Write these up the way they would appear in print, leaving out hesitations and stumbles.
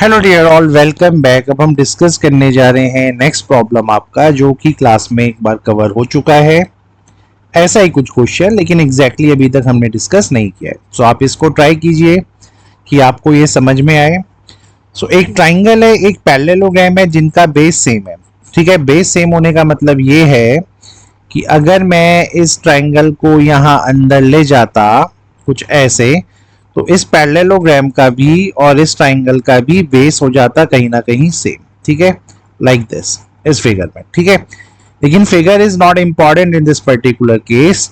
Hello dear all, welcome back. अब हम discuss करने जा रहे हैं नेक्स्ट प्रॉब्लम आपका, जो कि क्लास में एक बार कवर हो चुका है। ऐसा ही कुछ क्वेश्चन, लेकिन एग्जैक्टली अभी तक हमने डिस्कस नहीं किया है। सो आप इसको ट्राई कीजिए कि आपको ये समझ में आए। सो एक ट्राइंगल है, एक पैरेललोग्राम है जिनका बेस सेम है। ठीक है, बेस सेम होने का मतलब ये है कि अगर मैं इस ट्राइंगल को यहाँ अंदर ले जाता कुछ ऐसे, तो इस पैरेललोग्राम का भी और इस ट्राइंगल का भी बेस हो जाता कहीं ना कहीं सेम। ठीक है, लाइक दिस, इस फिगर में। ठीक है, लेकिन figure is not important in this particular case.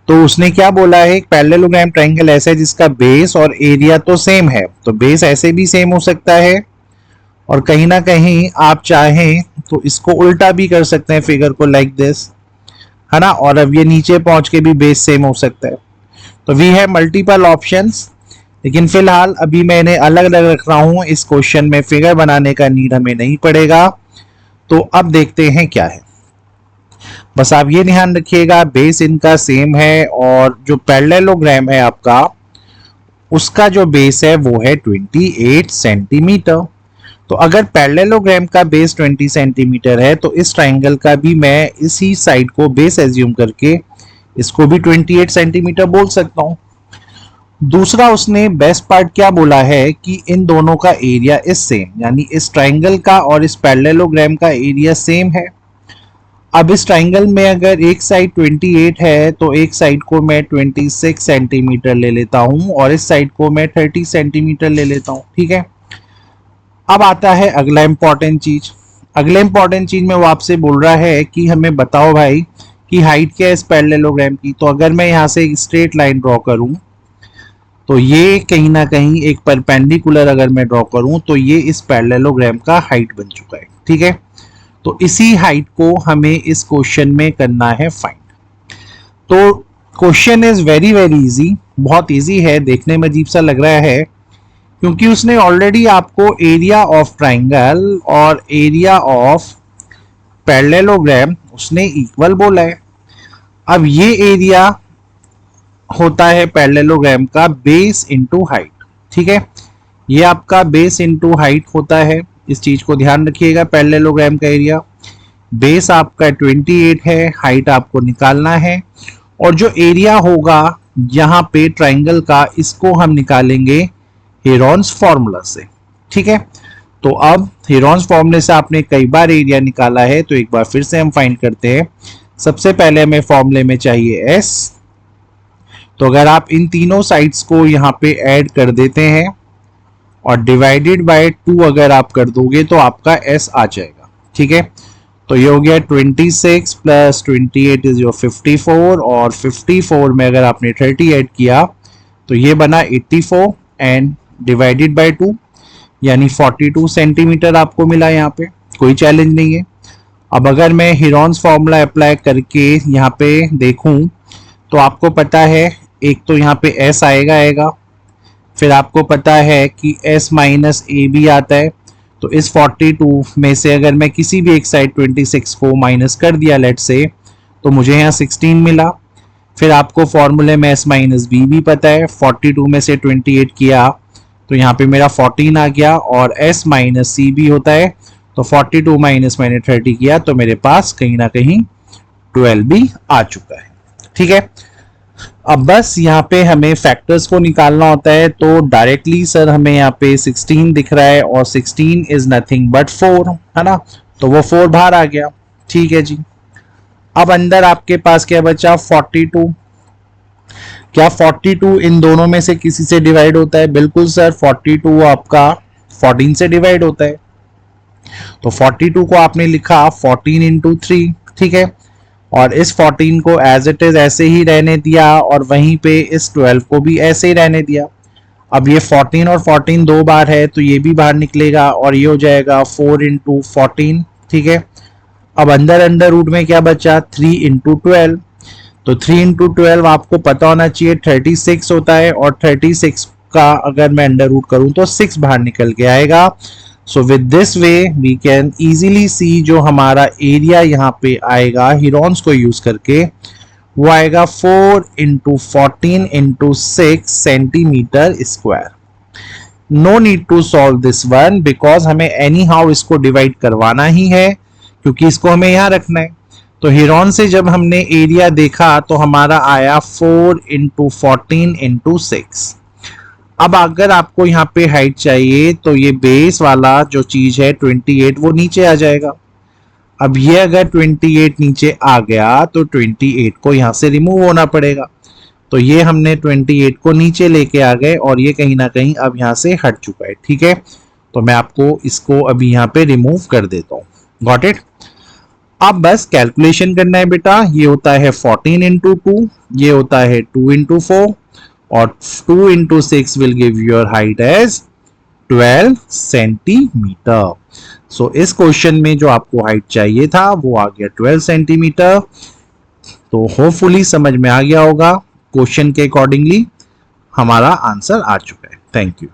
तो उसने क्या बोला है, एक पैरेललोग्राम ट्राइंगल ऐसा है जिसका बेस और एरिया तो सेम है, तो बेस ऐसे भी सेम हो सकता है, और कहीं ना कहीं आप चाहें तो इसको उल्टा भी कर सकते हैं फिगर को, लाइक दिस, है ना। और अब ये नीचे पहुंच के भी बेस सेम हो सकता है। तो वी हैव मल्टीपल ऑप्शंस, लेकिन फिलहाल अभी मैं इन्हें अलग अलग रख रहा हूं। इस क्वेश्चन में फिगर बनाने का नीड हमें नहीं पड़ेगा। तो अब देखते हैं क्या है। बस आप ये ध्यान रखिएगा, बेस इनका सेम है, और जो पैरेललोग्राम है आपका, उसका जो बेस है वो है 28 सेंटीमीटर। तो अगर पैरेललोग्राम का बेस 20 सेंटीमीटर है, तो इस ट्राइंगल का भी मैं इसी साइड को बेस एज्यूम करके इसको भी 28 सेंटीमीटर बोल सकता हूं। दूसरा, उसने बेस्ट पार्ट क्या बोला है कि इन दोनों का एरिया इज सेम, यानी इस ट्राइंगल का और इस पैरेललोग्राम का एरिया सेम है। अब इस ट्राइंगल में अगर एक साइड 28 है, तो एक साइड को मैं 26 सेंटीमीटर ले लेता हूं और इस साइड को मैं 30 सेंटीमीटर ले लेता हूं। ठीक है, अब आता है अगला इंपॉर्टेंट चीज। अगला इंपॉर्टेंट चीज में वो आपसे बोल रहा है कि हमें बताओ भाई कि हाइट क्या है इस पैरेललोग्राम की। तो अगर मैं यहाँ से एक स्ट्रेट लाइन ड्रॉ करूं, तो ये कहीं ना कहीं एक परपेंडिकुलर अगर मैं ड्रॉ करूं, तो ये इस पैरेललोग्राम का हाइट बन चुका है। ठीक है, तो इसी हाइट को हमें इस क्वेश्चन में करना है फाइंड। तो question is very very easy, बहुत इजी है। देखने में अजीब सा लग रहा है क्योंकि उसने ऑलरेडी आपको एरिया ऑफ ट्राइंगल और एरिया ऑफ पैरेललोग्राम उसने इक्वल बोला है। अब ये एरिया होता है पैरेललोग्राम का बेस इनटू हाइट। ठीक है, ये आपका बेस इनटू हाइट होता है। इस चीज को ध्यान रखिएगा, पैरेललोग्राम का एरिया बेस आपका 28 है, हाइट आपको निकालना है, और जो एरिया होगा यहाँ पे ट्राइंगल का, इसको हम निकालेंगे हेरॉन्स फॉर्मूला से। ठीक है, तो अब हेरॉन्स फॉर्मूले से आपने कई बार एरिया निकाला है, तो एक बार फिर से हम फाइंड करते हैं। सबसे पहले हमें फॉर्मूले में चाहिए एस। तो अगर आप इन तीनों साइड्स को यहाँ पे ऐड कर देते हैं और डिवाइडेड बाय 2 अगर आप कर दोगे, तो आपका एस आ जाएगा। ठीक है, तो ये हो गया 26 प्लस 28 इज योर 54, और 54 में अगर आपने 30 ऐड किया तो ये बना 84 एंड डिवाइडेड बाय 2, यानी 42 सेंटीमीटर आपको मिला। यहाँ पे कोई चैलेंज नहीं है। अब अगर मैं हेरॉन्स फॉर्मूला अप्लाई करके यहाँ पे देखूं, तो आपको पता है एक तो यहाँ पे s आएगा, फिर आपको पता है कि s माइनस ए भी आता है। तो इस 42 में से अगर मैं किसी भी एक साइड 26 को माइनस कर दिया लेट से, तो मुझे यहाँ 16 मिला। फिर आपको फॉर्मूले में s माइनस बी भी पता है, 42 में से 28 किया तो यहाँ पे मेरा 14 आ गया, और s माइनस सी भी होता है। तो 42 माइनस मैंने 30 किया, तो मेरे पास कहीं ना कहीं 12 भी आ चुका है। ठीक है, अब बस यहाँ पे हमें फैक्टर्स को निकालना होता है। तो डायरेक्टली सर हमें यहाँ पे 16 दिख रहा है, और 16 इज नथिंग बट 4, है ना। तो वो 4 बाहर आ गया। ठीक है जी, अब अंदर आपके पास क्या बचा, 42। क्या 42 इन दोनों में से किसी से डिवाइड होता है? बिल्कुल सर, 42 आपका 14 से डिवाइड होता है। तो 42 को आपने लिखा 14 इंटू 3। ठीक है, और इस 14 को एज इट इज ऐसे ही रहने दिया, और वहीं पे इस 12 को भी ऐसे ही रहने दिया। अब ये 14 और 14 दो बार है, तो ये भी बाहर निकलेगा, और ये हो जाएगा 4 इंटू 14। ठीक है, अब अंदर अंडर रूट में क्या बचा, 3 इंटू 12। तो 3 इंटू 12 आपको पता होना चाहिए 36 होता है, और 36 का अगर मैं अंडर रूट करूं तो 6 बाहर निकल के आएगा। So with this way we can easily see जो हमारा एरिया यहाँ पे आएगा हेरॉन्स को यूज करके, वो आएगा 4 into 14 into 6 centimetre square. No need to solve this one because हमें एनी हाउ इसको डिवाइड करवाना ही है, क्योंकि इसको हमें यहाँ रखना है। तो हिरॉन से जब हमने एरिया देखा तो हमारा आया 4 इंटू 14 इंटू 6। अब अगर आपको यहाँ पे हाइट चाहिए तो ये बेस वाला जो चीज है 28 वो नीचे आ जाएगा। अब ये अगर 28 नीचे आ गया तो 28 को यहाँ से रिमूव होना पड़ेगा। तो ये हमने 28 को नीचे लेके आ गए और ये कहीं ना कहीं अब यहाँ से हट चुका है। ठीक है, तो मैं आपको इसको अभी यहाँ पे रिमूव कर देता हूँ। Got it. अब बस कैलकुलेशन करना है बेटा। ये होता है 14 इंटू 2, ये होता है 2 इंटू 4 और 2 into 6 will give your height as 12 centimetre. So इस क्वेश्चन में जो आपको हाइट चाहिए था वो आ गया 12 सेंटीमीटर। तो होपफुली समझ में आ गया होगा। क्वेश्चन के अकॉर्डिंगली हमारा आंसर आ चुका है। Thank you.